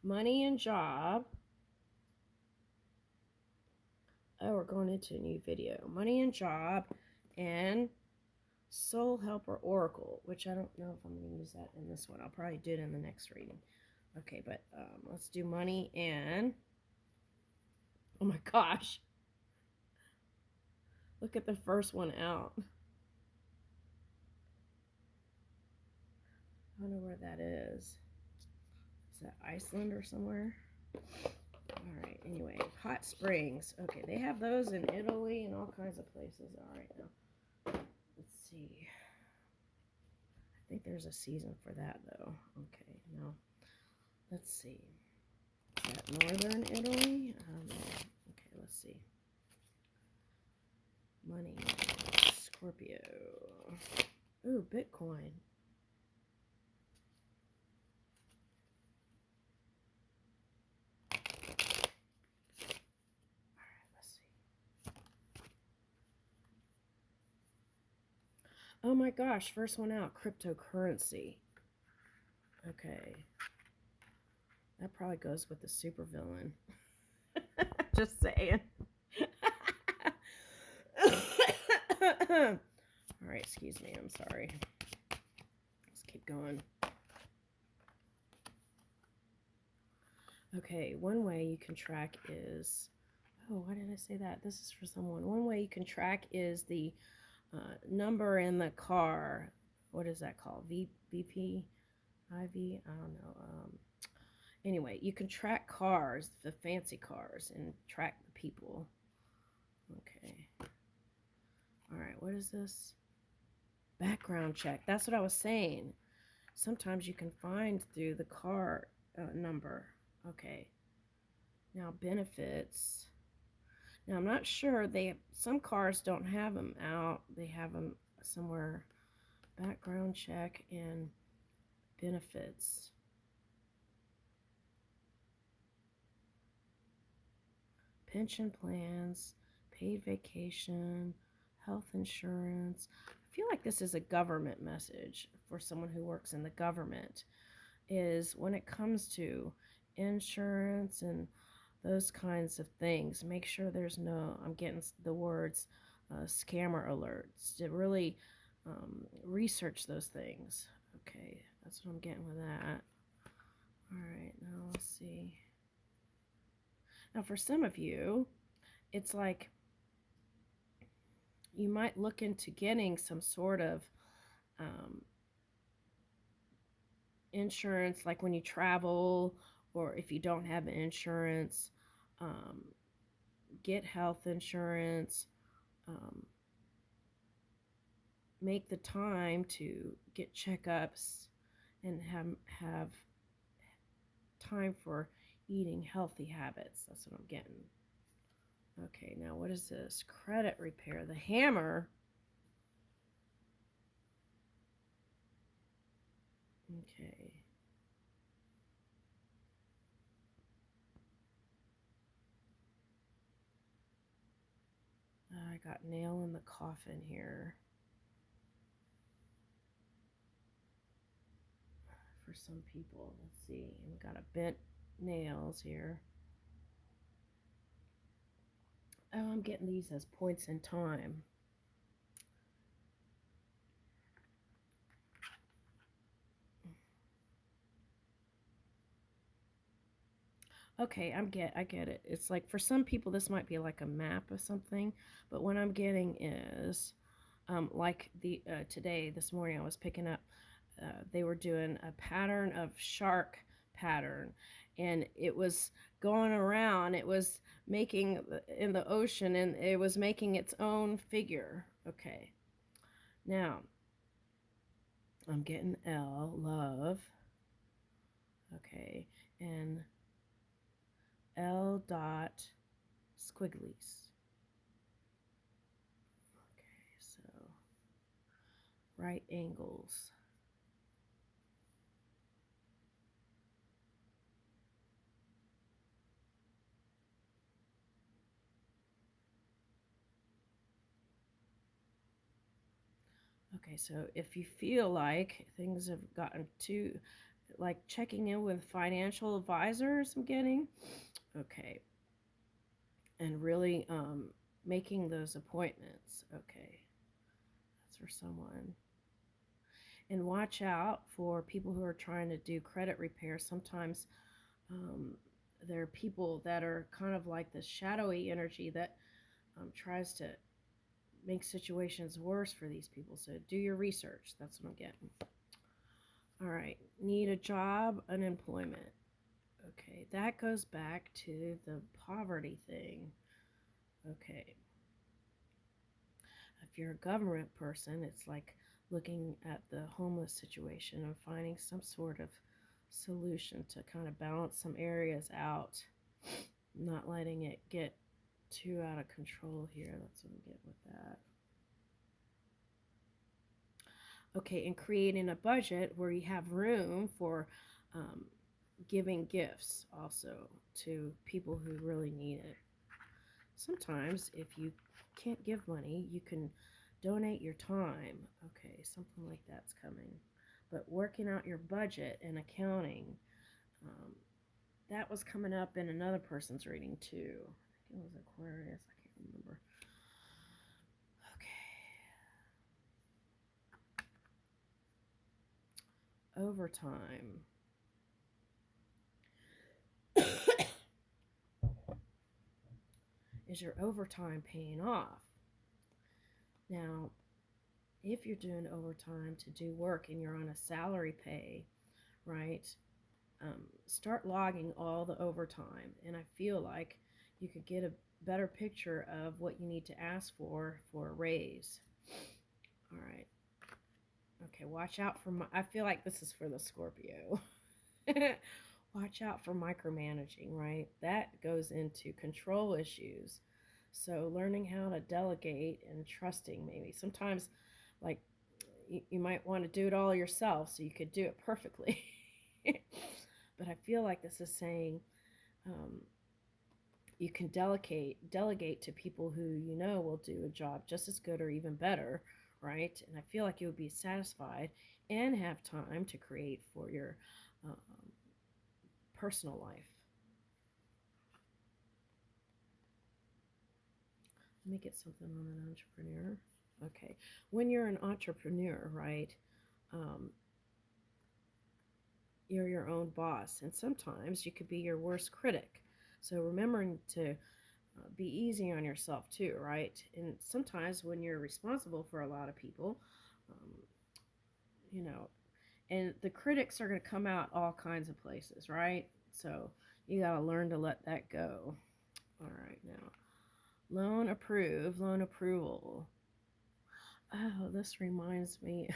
money and job. Oh, we're going into a new video. Money and job and soul helper oracle, which I don't know if I'm going to use that in this one. I'll probably do it in the next reading. Okay, but let's do money and... Oh my gosh. Look at the first one out. I don't know where that is. Is that Iceland or somewhere? Alright, anyway, hot springs. Okay, they have those in Italy and all kinds of places. Alright, now, let's see. I think there's a season for that, though. Okay, now, let's see. Is that northern Italy? I don't know. Okay, let's see. Money. Scorpio. Ooh, Bitcoin. Oh my gosh, first one out, cryptocurrency. Okay. That probably goes with the supervillain. Just saying. Alright, excuse me, I'm sorry. Let's keep going. Okay, one way you can track is... Oh, why did I say that? This is for someone. One way you can track is the number in the car. What is that called? VP? IV? I don't know. Anyway, you can track cars, the fancy cars, and track the people. Okay. Alright, what is this? Background check. That's what I was saying. Sometimes you can find through the car number. Okay. Now, benefits. Now, I'm not sure. Some cars don't have them out. They have them somewhere. Background check and benefits. Pension plans, paid vacation, health insurance. I feel like this is a government message for someone who works in the government, is when it comes to insurance and those kinds of things, make sure there's no, I'm getting the words, scammer alerts, to really research those things. Okay, that's what I'm getting with that. All right, now let's see. Now for some of you, it's like you might look into getting some sort of insurance, like when you travel, or if you don't have insurance, get health insurance, make the time to get checkups and have time for eating healthy habits. That's what I'm getting. Okay, now what is this? Credit repair. The hammer. Okay. I got nail in the coffin here. For some people, let's see. And we got a bent nails here. Oh, I'm getting these as points in time. Okay, I get it. It's like for some people this might be like a map of something, but what I'm getting is like this morning I was picking up, they were doing a pattern of shark pattern, and it was going around, it was making in the ocean, and it was making its own figure. Okay, now I'm getting L, love. Okay, and L dot squigglies. Okay, so right angles. Okay, so if you feel like things have gotten too, like checking in with financial advisors, I'm getting. Okay. And really making those appointments. Okay. That's for someone. And watch out for people who are trying to do credit repair. Sometimes there are people that are kind of like this shadowy energy that tries to make situations worse for these people. So do your research. That's what I'm getting. All right. Need a job, unemployment. Okay. That goes back to the poverty thing. Okay. If you're a government person, it's like looking at the homeless situation and finding some sort of solution to kind of balance some areas out, not letting it get too out of control here. That's what I'm getting with that. Okay, and creating a budget where you have room for giving gifts also to people who really need it. Sometimes if you can't give money, you can donate your time. Okay, something like that's coming. But working out your budget and accounting, that was coming up in another person's reading too. I think it was Aquarius. I can't remember. Okay. Overtime. Is your overtime paying off? Now, if you're doing overtime to do work and you're on a salary pay, right? Start logging all the overtime, and I feel like you could get a better picture of what you need to ask for a raise. All right. Okay, watch out for I feel like this is for the Scorpio. Watch out for micromanaging, right? That goes into control issues. So learning how to delegate and trusting, maybe. Sometimes, like, you might want to do it all yourself so you could do it perfectly. But I feel like this is saying you can delegate to people who you know will do a job just as good or even better, right? And I feel like you'll be satisfied and have time to create for your personal life. Let me get something on an entrepreneur. Okay, when you're an entrepreneur, right? You're your own boss, and sometimes you could be your worst critic. So remembering to be easy on yourself too, right? And sometimes when you're responsible for a lot of people, um, you know, and the critics are going to come out all kinds of places, right? So you got to learn to let that go. All right, now loan approval. Oh, this reminds me.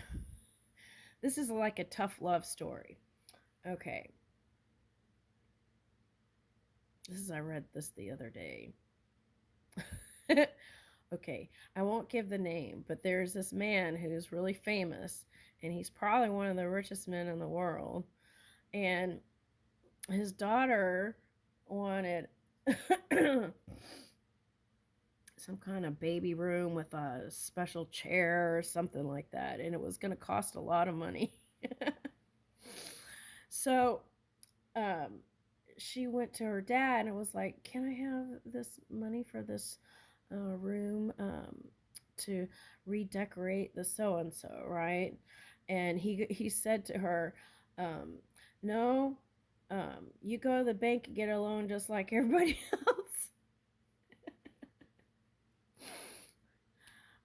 This is like a tough love story. Okay. I read this the other day. Okay, I won't give the name, but there's this man who's really famous, and he's probably one of the richest men in the world. And his daughter wanted some kind of baby room with a special chair or something like that, and it was going to cost a lot of money. So she went to her dad and was like, "Can I have this money for this room to redecorate the so and so, right?" And he said to her, "No, you go to the bank and get a loan just like everybody else."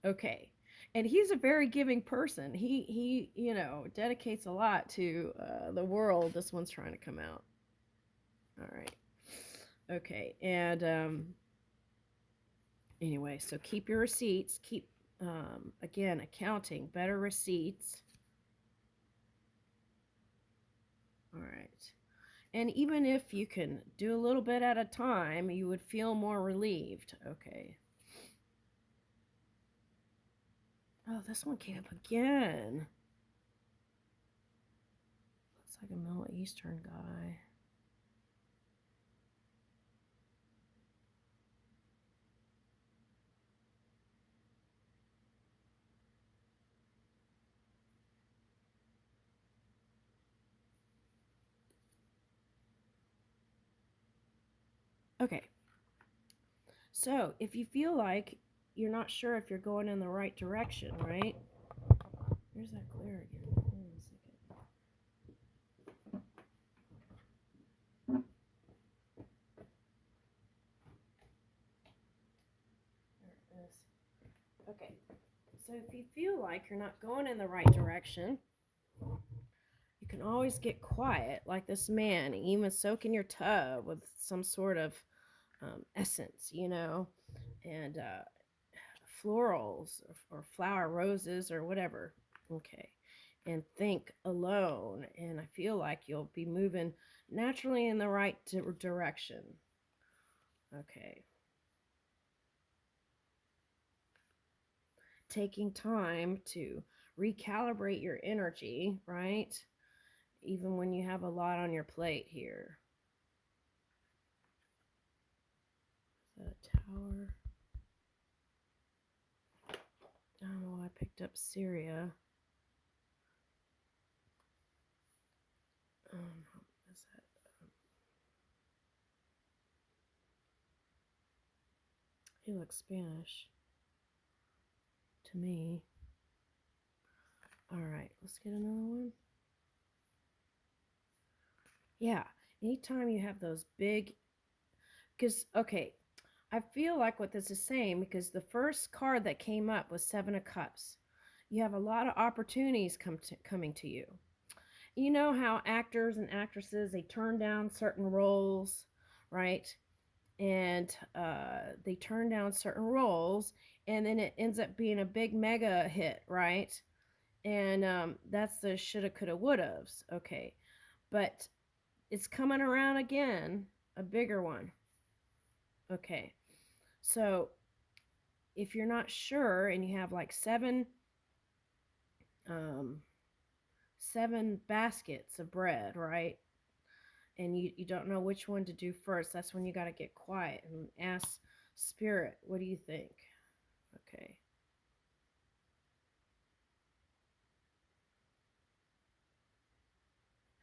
Okay. And he's a very giving person. He dedicates a lot to the world. This one's trying to come out. All right. Okay. And anyway, so keep your receipts. Keep, again, accounting, better receipts. All right. And even if you can do a little bit at a time, you would feel more relieved. Okay. Oh, this one came up again. Looks like a Middle Eastern guy. Okay. So if you feel like you're not sure if you're going in the right direction, right? There's that glare again. Hold on a second. There it is. Okay. So if you feel like you're not going in the right direction, you can always get quiet, like this man, even soak in your tub with some sort of essence, and florals or flower roses or whatever. Okay. And think alone. And I feel like you'll be moving naturally in the right direction. Okay. Taking time to recalibrate your energy, right? Even when you have a lot on your plate here. The tower. I don't know why I picked up Syria. No, is that? He looks Spanish to me. All right, let's get another one. Yeah, anytime you have those big, because, okay, I feel like what this is saying, because the first card that came up was Seven of Cups. You have a lot of opportunities coming to you. You know how actors and actresses, they turn down certain roles, right? And they turn down certain roles, and then it ends up being a big mega hit, right? And that's the shoulda, coulda, wouldas. Okay, but it's coming around again, a bigger one. Okay, so if you're not sure and you have like um, seven baskets of bread, right? And you don't know which one to do first, that's when you got to get quiet and ask Spirit, what do you think? Okay.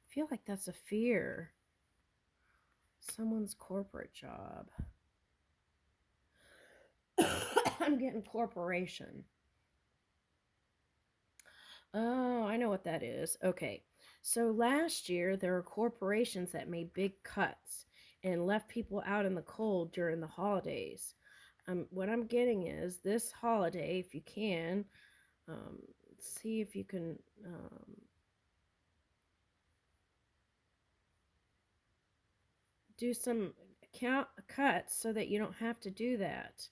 I feel like that's a fear. Someone's corporate job. I'm getting corporation. Oh, I know what that is. Okay. So last year, there were corporations that made big cuts and left people out in the cold during the holidays. What I'm getting is this holiday, if you can, um, see if you can do some cuts so that you don't have to do that.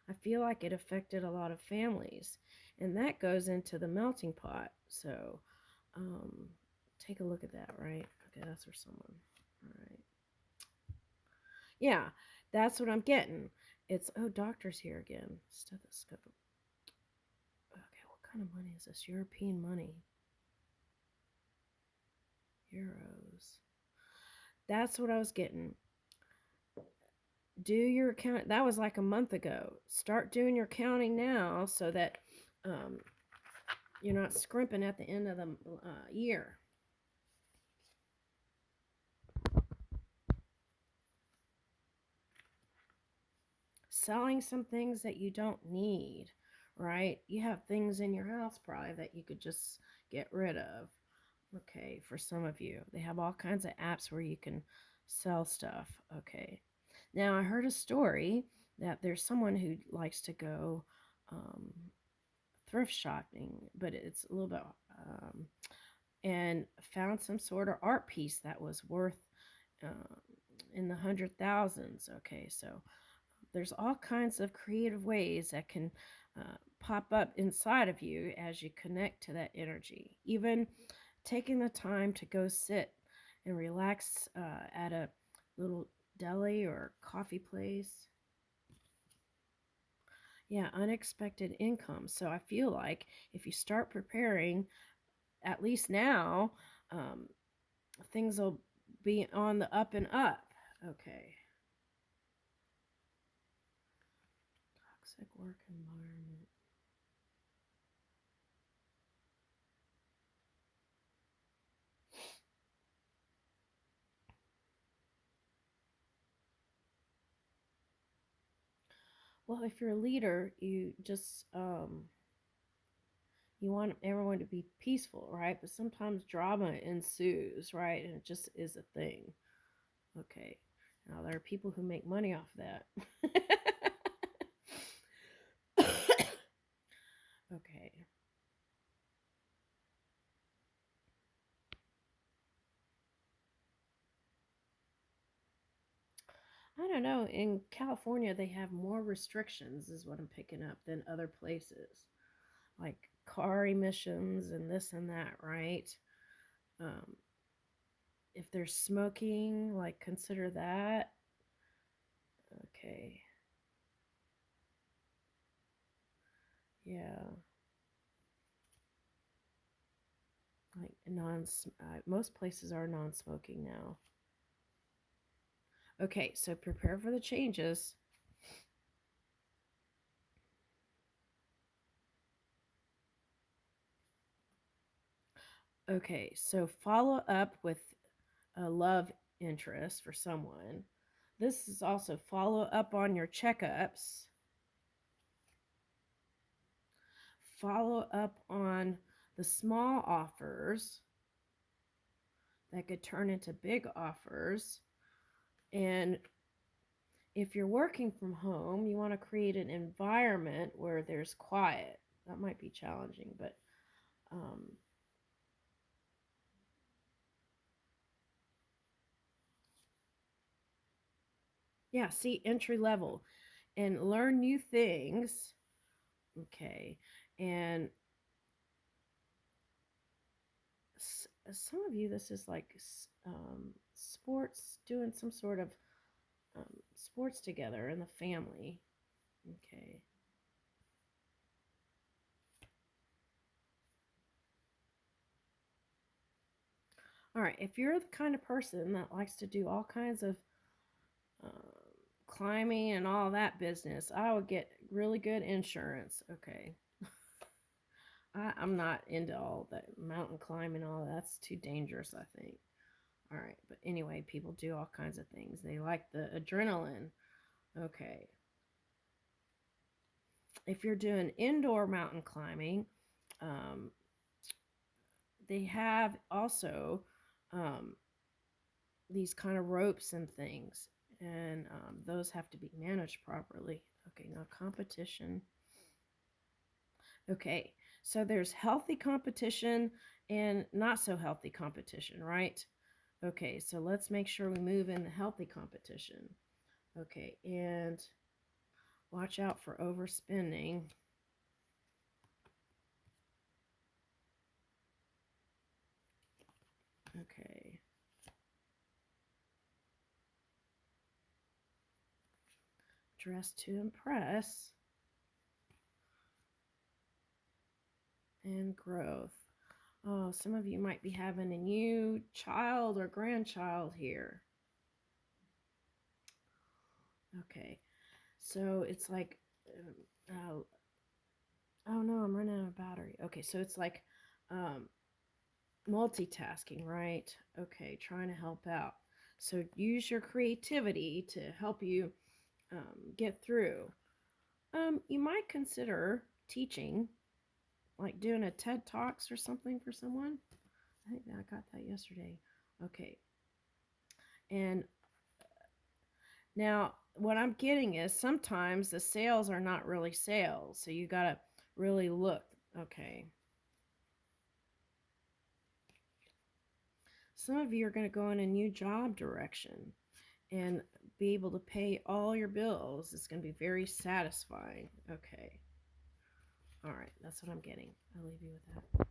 I feel like it affected a lot of families, and that goes into the melting pot. So um, take a look at that, right? Okay, that's for someone. All right. Yeah, that's what I'm getting. It's, oh, doctor's here again. Stethoscope. Okay, what kind of money is this? European money. Euros. That's what I was getting. Do your account. That was like a month ago. Start doing your counting now so that um, you're not scrimping at the end of the year. Selling some things that you don't need, right? You have things in your house probably that you could just get rid of. Okay, for some of you, they have all kinds of apps where you can sell stuff. Okay. Now, I heard a story that there's someone who likes to go thrift shopping, but it's a little bit, and found some sort of art piece that was worth uh, in the 100,000s. Okay, so there's all kinds of creative ways that can pop up inside of you as you connect to that energy. Even taking the time to go sit and relax at a little deli or coffee place. Yeah, unexpected income. So I feel like if you start preparing, at least now, um, things will be on the up and up. Okay. Toxic work environment. Well, if you're a leader, you just you want everyone to be peaceful, right? But sometimes drama ensues, right? And it just is a thing. Okay. Now there are people who make money off that. Okay. I don't know. In California, they have more restrictions, is what I'm picking up, than other places. Like car emissions and this and that, right? Um, if they're smoking, like consider that. Okay. Yeah. Like most places are non-smoking now. Okay, so prepare for the changes. Okay, so follow up with a love interest for someone. This is also follow up on your checkups. Follow up on the small offers that could turn into big offers. And if you're working from home, you want to create an environment where there's quiet. That might be challenging, but yeah, see, entry level and learn new things. Okay. And some of you, this is like sports, doing some sort of sports together in the family. Okay. All right. If you're the kind of person that likes to do all kinds of um, climbing and all that business, I would get really good insurance. Okay. I'm not into all that mountain climbing, all that. That's too dangerous, I think. All right. But anyway, people do all kinds of things. They like the adrenaline. Okay. If you're doing indoor mountain climbing, um, they have also um, these kind of ropes and things, and those have to be managed properly. Okay, now competition. Okay, so there's healthy competition and not so healthy competition, right? Okay, so let's make sure we move in the healthy competition. Okay, and watch out for overspending. Okay. Dress to impress. And growth. Oh, some of you might be having a new child or grandchild here. Okay, so it's like, oh no, I'm running out of battery. Okay, so it's like um, multitasking, right? Okay, trying to help out. So use your creativity to help you get through. You might consider teaching, like doing a TED Talks or something for someone. I think I got that yesterday. Okay, and now, what I'm getting is sometimes the sales are not really sales. So you got to really look. Okay. Some of you are going to go in a new job direction and be able to pay all your bills. It's going to be very satisfying. Okay. All right. That's what I'm getting. I'll leave you with that.